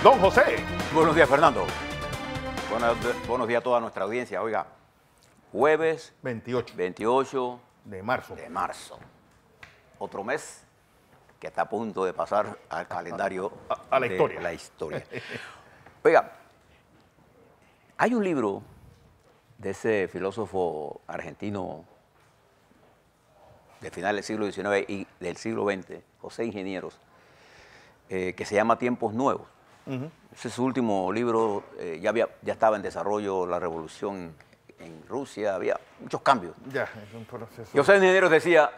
Don José. Buenos días, Fernando. Buenos días a toda nuestra audiencia. Oiga, jueves 28 de marzo. Otro mes que está a punto de pasar al calendario a la historia. La historia. Oiga, hay un libro de ese filósofo argentino de final del siglo XIX y del siglo XX, José Ingenieros, que se llama Tiempos Nuevos. Ese es su último libro, ya estaba en desarrollo la revolución en Rusia, había muchos cambios. Ya, es un proceso. José Ingenieros decía,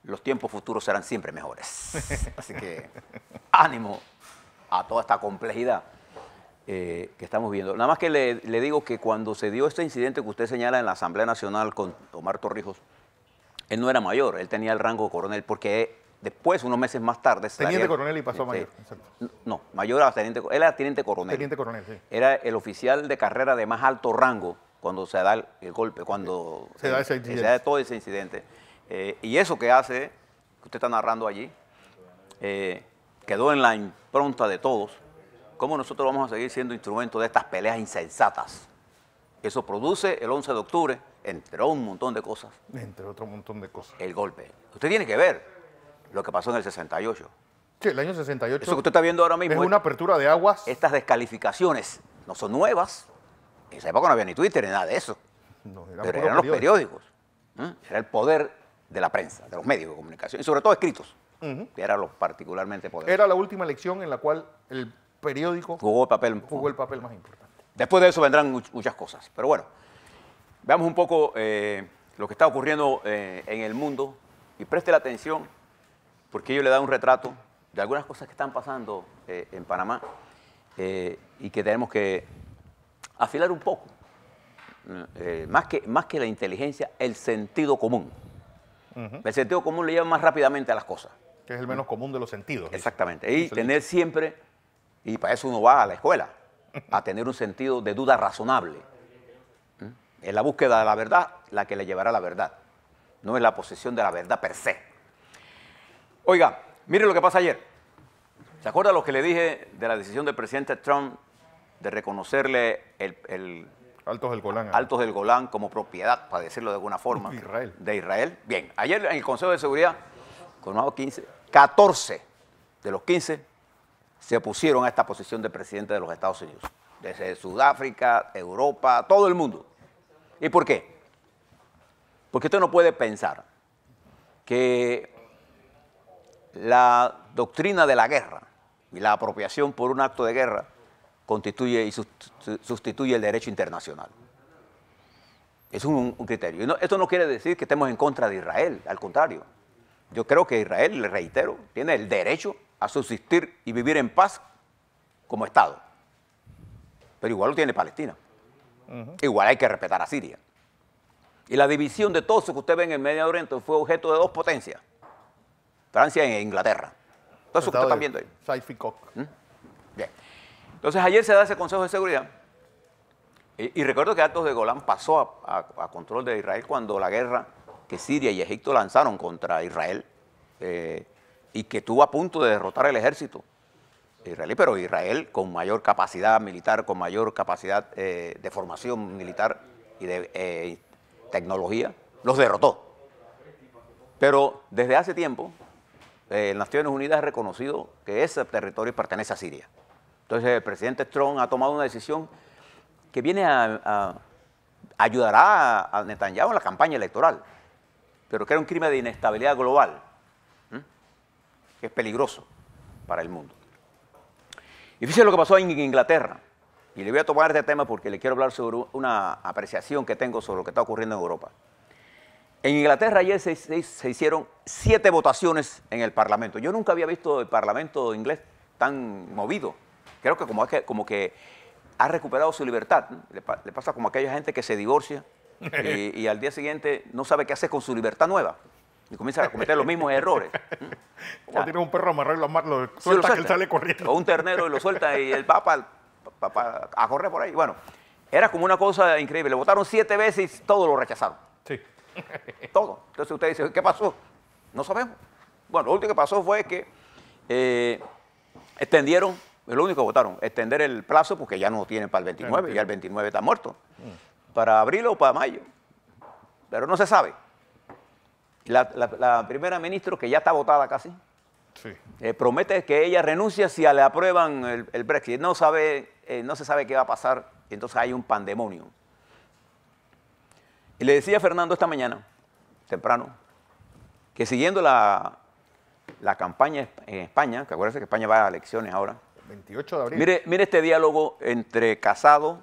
los tiempos futuros serán siempre mejores. Así que ánimo a toda esta complejidad que estamos viendo. Nada más que le digo que cuando se dio este incidente que usted señala en la Asamblea Nacional con Omar Torrijos, él no era mayor, él tenía el rango de coronel, porque después, unos meses más tarde... Teniente coronel y pasó a mayor. Exacto. No, mayor a teniente, él era teniente coronel. Teniente coronel, sí. Era el oficial de carrera de más alto rango cuando se da el golpe, cuando se da ese incidente. Se da todo ese incidente. Y eso que hace, que usted está narrando allí, quedó en la impronta de todos, cómo nosotros vamos a seguir siendo instrumento de estas peleas insensatas. Eso produce el 11 de octubre, entre un montón de cosas. Entre otro montón de cosas. El golpe. Usted tiene que ver lo que pasó en el 68. Sí, el año 68. Eso que usted está viendo ahora mismo. Es una apertura de aguas. Estas descalificaciones no son nuevas. En esa época no había ni Twitter ni nada de eso. No, pero eran los periódicos. Era el poder de la prensa, de los medios de comunicación, y sobre todo escritos, que eran los particularmente poderosos. Era la última elección en la cual el periódico jugó el papel más importante. Después de eso vendrán muchas cosas. Pero bueno, veamos un poco lo que está ocurriendo en el mundo y preste la atención porque ello le da un retrato de algunas cosas que están pasando en Panamá y que tenemos que afilar un poco. Más que la inteligencia, el sentido común. El sentido común le lleva más rápidamente a las cosas. Que es el menos común de los sentidos. Exactamente. Y tener siempre, y para eso uno va a la escuela, a tener un sentido de duda razonable. Es la búsqueda de la verdad la que le llevará a la verdad. No es la posesión de la verdad per se. Oiga, mire lo que pasa ayer. ¿Se acuerda lo que le dije de la decisión del presidente Trump de reconocerle el Altos del Golán. Altos del Golán como propiedad, para decirlo de alguna forma, de Israel? Bien, ayer en el Consejo de Seguridad, con 14 de los 15 se opusieron a esta posición del presidente de los Estados Unidos. Desde Sudáfrica, Europa, todo el mundo. ¿Y por qué? Porque usted no puede pensar que la doctrina de la guerra y la apropiación por un acto de guerra constituye y sustituye el derecho internacional. Es un criterio. Y esto no quiere decir que estemos en contra de Israel, al contrario. Yo creo que Israel, le reitero, tiene el derecho a subsistir y vivir en paz como Estado. Pero igual lo tiene Palestina. Igual hay que respetar a Siria. Y la división de todo eso que usted ve en el Medio Oriente fue objeto de dos potencias, Francia e Inglaterra. Todo eso que usted está viendo ahí. Bien. Entonces ayer se da ese Consejo de Seguridad y recuerdo que Altos de Golán pasó a control de Israel cuando la guerra que Siria y Egipto lanzaron contra Israel y que estuvo a punto de derrotar el ejército israelí, pero Israel con mayor capacidad militar, con mayor capacidad de formación militar y de tecnología, los derrotó. Pero desde hace tiempo, Naciones Unidas ha reconocido que ese territorio pertenece a Siria. Entonces el presidente Trump ha tomado una decisión que viene ayudará a Netanyahu en la campaña electoral, pero que era un crimen de inestabilidad global, que es peligroso para el mundo. Y fíjese lo que pasó en Inglaterra. Y le voy a tomar este tema porque le quiero hablar sobre una apreciación que tengo sobre lo que está ocurriendo en Europa. En Inglaterra ayer se hicieron 7 votaciones en el Parlamento. Yo nunca había visto el Parlamento inglés tan movido. Creo que como que ha recuperado su libertad. Le pasa como a aquella gente que se divorcia y al día siguiente no sabe qué hacer con su libertad nueva. Y comienza a cometer los mismos errores. O tiene un perro amarrado y lo suelta, que él sale corriendo. O un ternero y lo suelta y el papa a correr por ahí. Bueno, era como una cosa increíble. Le votaron 7 veces y todos lo rechazaron. Sí. Todo. Entonces usted dice, ¿qué pasó? No sabemos. Bueno, lo último que pasó fue que extendieron es lo único que votaron, extender el plazo porque ya no tienen para el 29, ya el 29 está muerto, para abril o para mayo, pero no se sabe. La primera ministra, que ya está votada casi, sí, promete que ella renuncia si le aprueban el Brexit. No se sabe qué va a pasar, entonces hay un pandemonio. Y le decía a Fernando esta mañana, temprano, que siguiendo la campaña en España, que acuérdense que España va a elecciones ahora. 28 de abril. Mire este diálogo entre Casado,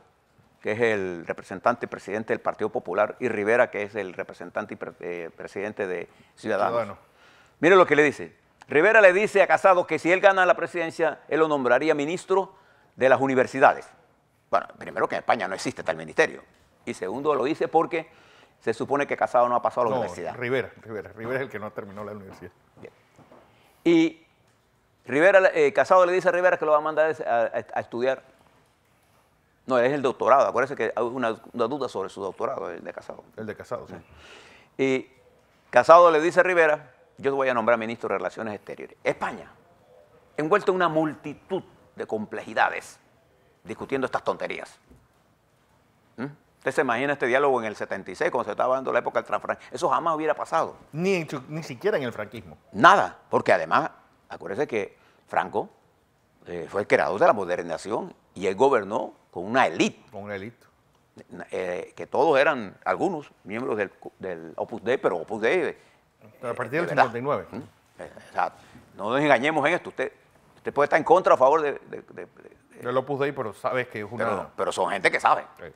que es el representante y presidente del Partido Popular, y Rivera, que es el representante y presidente de Ciudadanos. Mire lo que le dice. Rivera le dice a Casado que si él gana la presidencia, él lo nombraría ministro de las universidades. Bueno, primero que en España no existe tal ministerio. Y segundo, lo dice porque se supone que Casado no ha pasado a la universidad. Rivera es el que no terminó la universidad. Bien. Y Casado le dice a Rivera que lo va a mandar a estudiar. No, es el doctorado. Acuérdense que hay una duda sobre su doctorado, el de Casado. El de Casado, sí. Y Casado le dice a Rivera, yo te voy a nombrar ministro de Relaciones Exteriores. España, envuelto en una multitud de complejidades, discutiendo estas tonterías. ¿Usted se imagina este diálogo en el 76, cuando se estaba dando la época del transfranquismo? Eso jamás hubiera pasado. Ni siquiera en el franquismo. Nada, porque además, acuérdense que Franco fue el creador de la modernización y él gobernó con una élite. Con una élite. Que todos eran, algunos, miembros del Opus Dei, pero Opus Dei... a partir del 59. O sea, no nos engañemos en esto. Usted puede estar en contra o a favor del Opus Dei, pero sabes que es una... Pero son gente que sabe. Sí.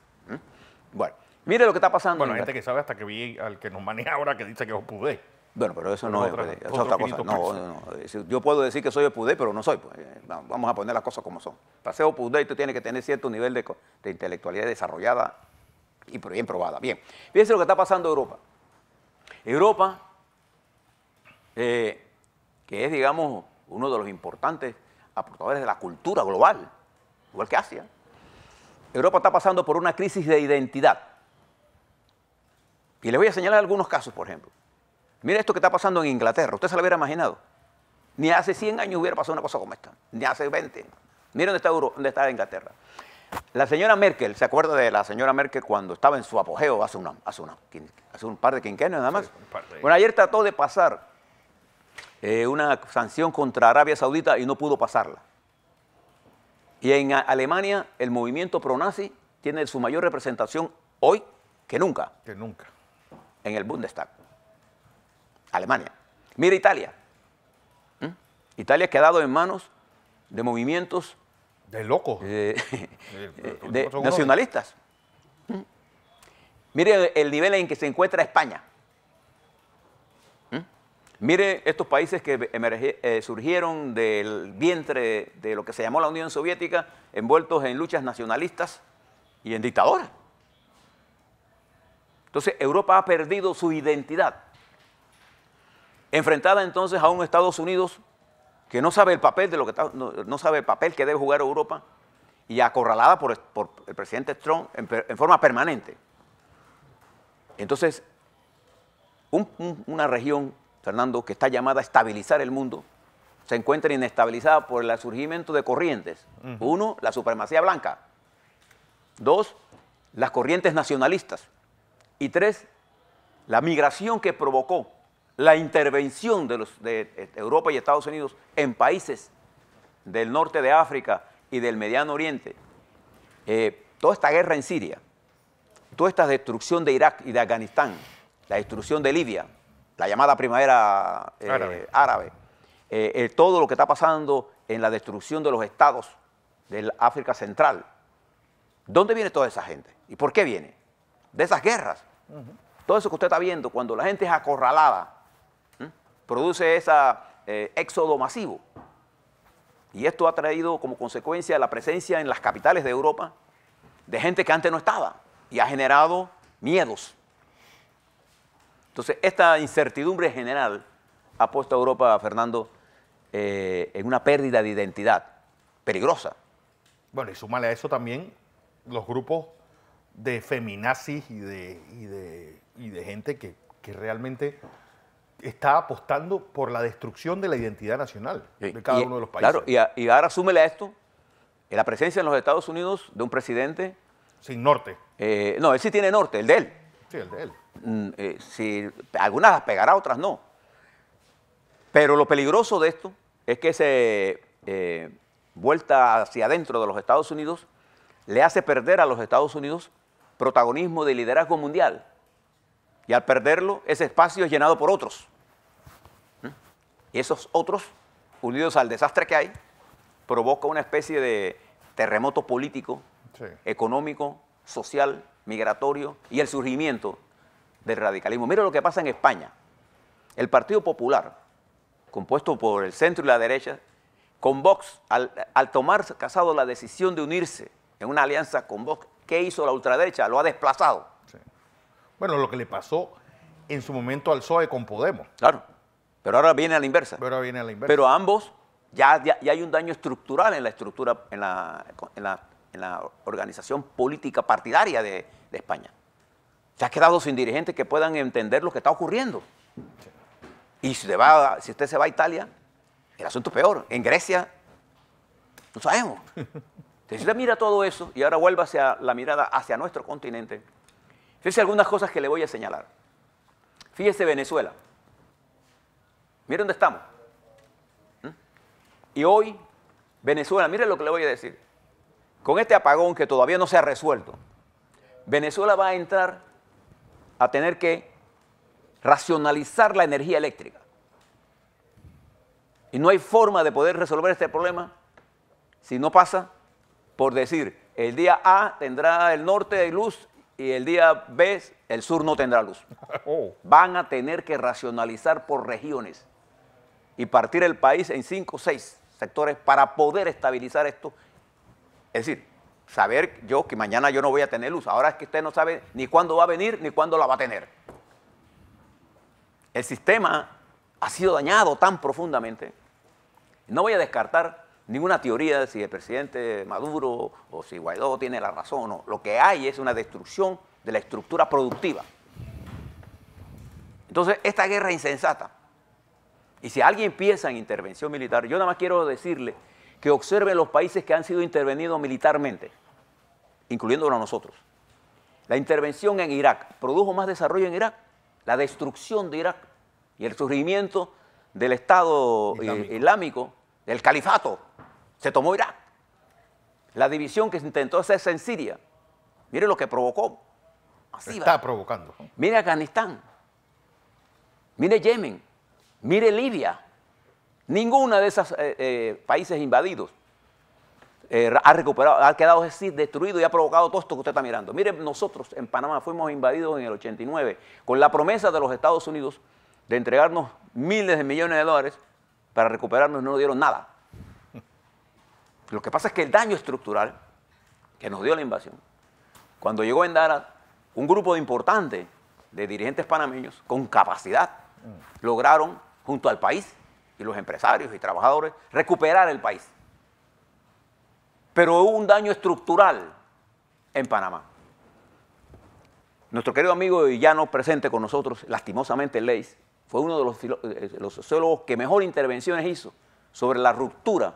Bueno, mire lo que está pasando. Bueno, gente que sabe hasta que vi al que nos maneja ahora que dice que es Opus Dei. Bueno, pero eso no es otra cosa. No. Yo puedo decir que soy Opus Dei, pero no soy. Pues. Vamos a poner las cosas como son. Para ser Opus Dei tú tienes que tener cierto nivel de intelectualidad desarrollada y bien probada. Bien, fíjense lo que está pasando en Europa. Europa, que es, digamos, uno de los importantes aportadores de la cultura global, igual que Asia. Europa está pasando por una crisis de identidad. Y les voy a señalar algunos casos, por ejemplo. Mire esto que está pasando en Inglaterra. ¿Usted se lo hubiera imaginado? Ni hace 100 años hubiera pasado una cosa como esta. Ni hace 20. Miren dónde está Inglaterra. La señora Merkel, ¿se acuerda de la señora Merkel cuando estaba en su apogeo hace un par de quinquenios nada más? Sí, bueno, ayer trató de pasar una sanción contra Arabia Saudita y no pudo pasarla. Y en Alemania el movimiento pro-nazi tiene su mayor representación hoy que nunca. Que nunca. En el Bundestag. Alemania. Mira Italia. Italia ha quedado en manos de movimientos... De locos. Nacionalistas. Mire el nivel en que se encuentra España. Mire estos países que surgieron del vientre de lo que se llamó la Unión Soviética, envueltos en luchas nacionalistas y en dictaduras. Entonces, Europa ha perdido su identidad. Enfrentada entonces a un Estados Unidos que no sabe el papel de lo que no sabe el papel que debe jugar Europa y acorralada por el presidente Trump en forma permanente. Entonces, una región, Fernando, que está llamada a estabilizar el mundo, se encuentra inestabilizada por el surgimiento de corrientes. Uno, la supremacía blanca. Dos, las corrientes nacionalistas. Y tres, la migración que provocó la intervención de Europa y Estados Unidos en países del norte de África y del Mediano Oriente. Toda esta guerra en Siria, toda esta destrucción de Irak y de Afganistán, la destrucción de Libia, la llamada primavera árabe, todo lo que está pasando en la destrucción de los estados del África Central. ¿Dónde viene toda esa gente? ¿Y por qué viene? De esas guerras. Todo eso que usted está viendo, cuando la gente es acorralada, produce ese éxodo masivo. Y esto ha traído como consecuencia la presencia en las capitales de Europa de gente que antes no estaba y ha generado miedos. Entonces, esta incertidumbre general ha puesto a Europa, Fernando, en una pérdida de identidad peligrosa. Bueno, y súmale a eso también los grupos de feminazis y de gente que realmente está apostando por la destrucción de la identidad nacional de cada uno de los países. Claro, y ahora súmele a esto la presencia en los Estados Unidos de un presidente... Sin norte. No, él sí tiene norte, el de él. Sí, el de él. Si, algunas las pegará, otras no. Pero lo peligroso de esto es que esa vuelta hacia adentro de los Estados Unidos le hace perder a los Estados Unidos protagonismo de liderazgo mundial. Y al perderlo, ese espacio es llenado por otros. Y esos otros, unidos al desastre que hay, provoca una especie de terremoto político, sí, económico, social, migratorio y el surgimiento del radicalismo. Mira lo que pasa en España. El Partido Popular, compuesto por el centro y la derecha, con Vox, al tomar Casado la decisión de unirse en una alianza con Vox, ¿qué hizo la ultraderecha? Lo ha desplazado. Sí. Bueno, lo que le pasó en su momento al PSOE con Podemos. Claro, pero ahora viene a la inversa. Pero ambos ya hay un daño estructural en la estructura, en la organización política partidaria de España. Se ha quedado sin dirigentes que puedan entender lo que está ocurriendo. Sí. Y si usted se va a Italia, el asunto es peor. En Grecia, no sabemos. Si usted mira todo eso y ahora vuelve hacia la mirada hacia nuestro continente, fíjese algunas cosas que le voy a señalar. Fíjese Venezuela. Mire dónde estamos. Y hoy, Venezuela, mire lo que le voy a decir. Con este apagón que todavía no se ha resuelto, Venezuela va a entrar a tener que racionalizar la energía eléctrica. Y no hay forma de poder resolver este problema si no pasa por decir, el día A tendrá el norte de luz y el día B el sur no tendrá luz. Van a tener que racionalizar por regiones y partir el país en 5 o 6 sectores para poder estabilizar esto. Es decir, saber yo que mañana yo no voy a tener luz. Ahora es que usted no sabe ni cuándo va a venir ni cuándo la va a tener. El sistema ha sido dañado tan profundamente. No voy a descartar ninguna teoría de si el presidente Maduro o si Guaidó tiene la razón o no. Lo que hay es una destrucción de la estructura productiva. Entonces, esta guerra es insensata. Y si alguien piensa en intervención militar, yo nada más quiero decirle que observen los países que han sido intervenidos militarmente, incluyéndonos a nosotros. La intervención en Irak produjo más desarrollo en Irak, la destrucción de Irak y el surgimiento del Estado islámico, del califato, se tomó Irak. La división que se intentó hacerse en Siria, mire lo que provocó. Masiva. Está provocando. Mire Afganistán, mire Yemen, mire Libia. Ninguna de esos países invadidos ha recuperado, ha quedado así destruido y ha provocado todo esto que usted está mirando. Mire, nosotros en Panamá fuimos invadidos en el 89 con la promesa de los Estados Unidos de entregarnos miles de millones de dólares para recuperarnos y no nos dieron nada. Lo que pasa es que el daño estructural que nos dio la invasión, cuando llegó en Dara, un grupo importante de dirigentes panameños con capacidad lograron, junto al país y los empresarios y trabajadores, recuperar el país. Pero hubo un daño estructural en Panamá. Nuestro querido amigo y ya no presente con nosotros, lastimosamente Leis, fue uno de los sociólogos que mejor intervenciones hizo sobre la ruptura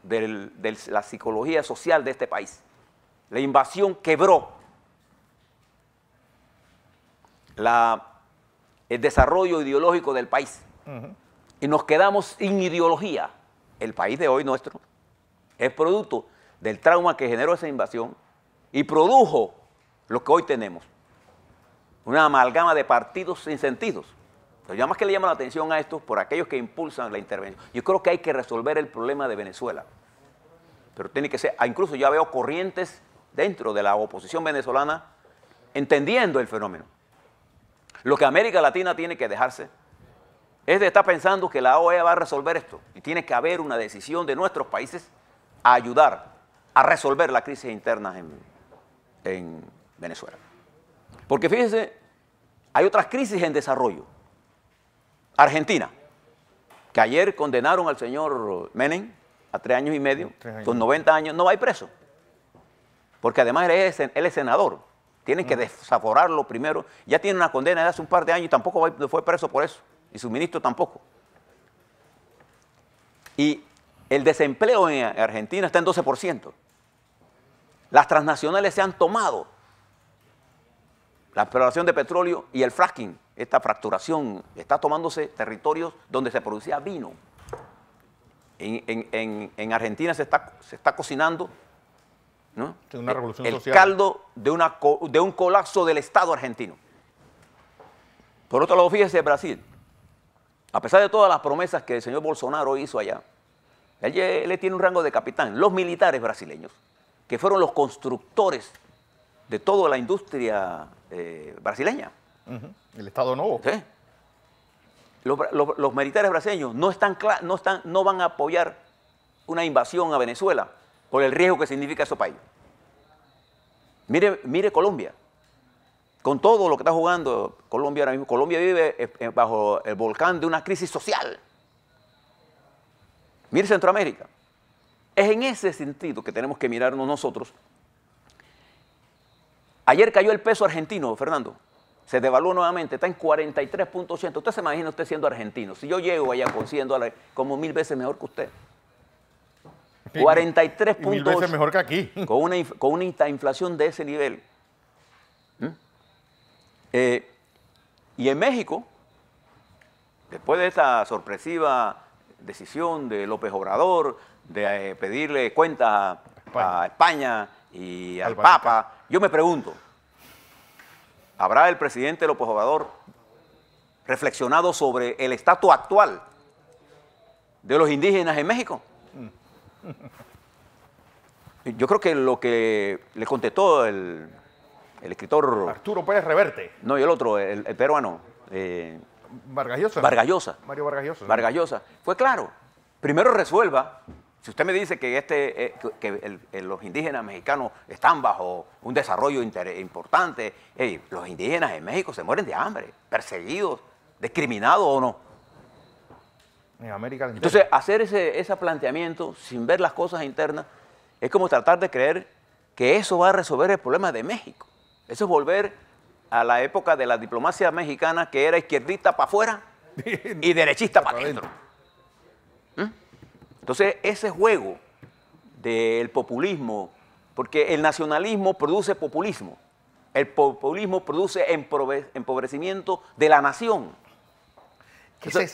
de la psicología social de este país. La invasión quebró el desarrollo ideológico del país. Y nos quedamos sin ideología. El país de hoy nuestro es producto del trauma que generó esa invasión y produjo lo que hoy tenemos. Una amalgama de partidos sin sentidos. Pero yo más que le llamo la atención a esto por aquellos que impulsan la intervención. Yo creo que hay que resolver el problema de Venezuela. Pero tiene que ser, incluso ya veo corrientes dentro de la oposición venezolana entendiendo el fenómeno. Lo que América Latina tiene que dejarse es de estar pensando que la OEA va a resolver esto. Y tiene que haber una decisión de nuestros países a ayudar a resolver la crisis interna en Venezuela. Porque fíjense, hay otras crisis en desarrollo. Argentina, que ayer condenaron al señor Menem a 3 años y medio, con 90 años, no va a ir preso. Porque además él es senador. Tienen que desaforarlo primero. Ya tiene una condena de hace un par de años y tampoco fue preso por eso. Y su ministro tampoco. Y El desempleo en Argentina está en 12%. Las transnacionales se han tomado la exploración de petróleo y el fracking, esta fracturación, está tomándose territorios donde se producía vino. En Argentina se está cocinando, ¿no?, una revolución el social. caldo de un colapso del Estado argentino. Por otro lado, fíjese Brasil. A pesar de todas las promesas que el señor Bolsonaro hizo allá, él tiene un rango de capitán. Los militares brasileños, que fueron los constructores de toda la industria brasileña. El Estado Novo. ¿Sí? Los militares brasileños no van a apoyar una invasión a Venezuela por el riesgo que significa ese país. Mire Colombia. Con todo lo que está jugando Colombia ahora mismo, Colombia vive bajo el volcán de una crisis social. Mire Centroamérica. Es en ese sentido que tenemos que mirarnos nosotros. Ayer cayó el peso argentino, Fernando. Se devaluó nuevamente, está en 43.80. Usted se imagina usted siendo argentino. Si yo llego allá con $100, como 1000 veces mejor que usted. 43.8. 1000 veces mejor que aquí. Con una inflación de ese nivel. Y en México, después de esta sorpresiva decisión de López Obrador de pedirle cuentas a España y al Papa, yo me pregunto, ¿habrá el presidente López Obrador reflexionado sobre el estatus actual de los indígenas en México? Yo creo que lo que le contestó el escritor Arturo Pérez Reverte. No, y el otro, el peruano. Vargas Llosa. Mario Vargas Llosa. Vargas Llosa. Fue claro. Primero resuelva. Si usted me dice que, los indígenas mexicanos están bajo un desarrollo importante, los indígenas en México se mueren de hambre, perseguidos, discriminados o no. En América Latina. Entonces, hacer ese planteamiento sin ver las cosas internas es como tratar de creer que eso va a resolver el problema de México. Eso es volver a la época de la diplomacia mexicana, que era izquierdista para afuera y derechista para adentro. Entonces, ese juego del populismo, porque el nacionalismo produce populismo, el populismo produce empobrecimiento de la nación. Ese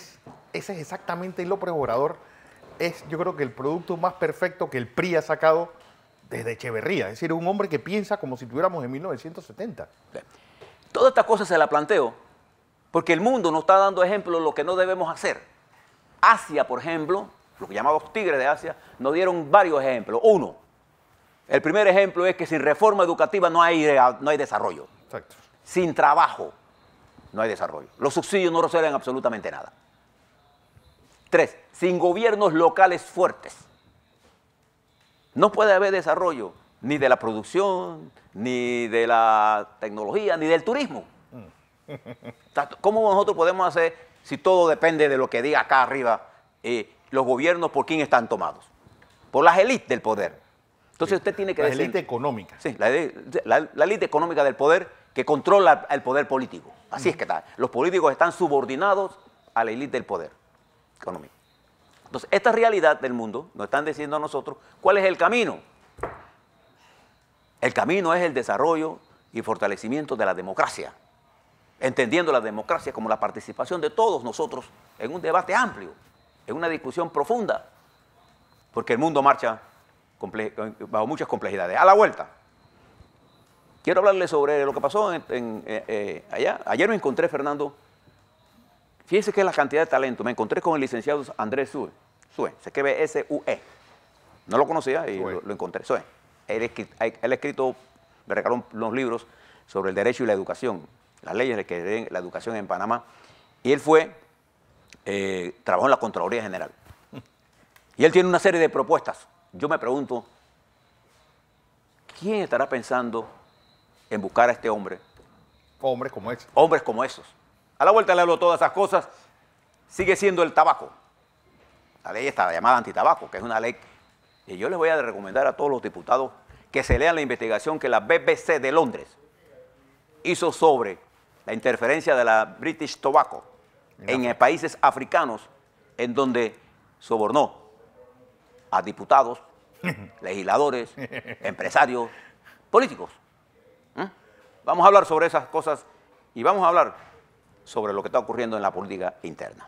es exactamente López Obrador. Yo creo que el producto más perfecto que el PRI ha sacado desde Echeverría. Es decir, un hombre que piensa como si tuviéramos en 1970. Toda esta cosa se la planteo porque el mundo nos está dando ejemplos de lo que no debemos hacer. Asia, por ejemplo, los llamados tigres de Asia, nos dieron varios ejemplos. Uno, el primer ejemplo es que sin reforma educativa no hay desarrollo. Exacto. Sin trabajo no hay desarrollo. Los subsidios no resuelven absolutamente nada. 3, sin gobiernos locales fuertes no puede haber desarrollo ni de la producción, ni de la tecnología, ni del turismo. ¿Cómo nosotros podemos hacer si todo depende de lo que diga acá arriba los gobiernos por quién están tomados? Por las élites del poder. Entonces usted tiene que decir... La élite económica. Sí, la élite económica del poder que controla el poder político. Así es que está. Los políticos están subordinados a la élite del poder económico. Entonces, esta realidad del mundo nos están diciendo a nosotros cuál es el camino. El camino es el desarrollo y fortalecimiento de la democracia, entendiendo la democracia como la participación de todos nosotros en un debate amplio, en una discusión profunda, porque el mundo marcha bajo muchas complejidades. A la vuelta, quiero hablarle sobre lo que pasó allá. Ayer me encontré, Fernando, fíjese que es la cantidad de talento. Me encontré con el licenciado Andrés Sue, se escribe S-U-E. No lo conocía y lo encontré. Sue. Él ha escrito, me regaló unos libros sobre el derecho y la educación, las leyes que den la educación en Panamá. Y él trabajó en la Contraloría General. Y él tiene una serie de propuestas. Yo me pregunto, ¿quién estará pensando en buscar a este hombre? Hombres como esos. Hombres como esos. A la vuelta le hablo todas esas cosas. Sigue siendo el tabaco. La ley está llamada antitabaco, que es una ley. Y yo les voy a recomendar a todos los diputados que se lean la investigación que la BBC de Londres hizo sobre la interferencia de la British Tobacco en países africanos en donde sobornó a diputados, legisladores, empresarios, políticos. Vamos a hablar sobre esas cosas y vamos a hablar sobre lo que está ocurriendo en la política interna.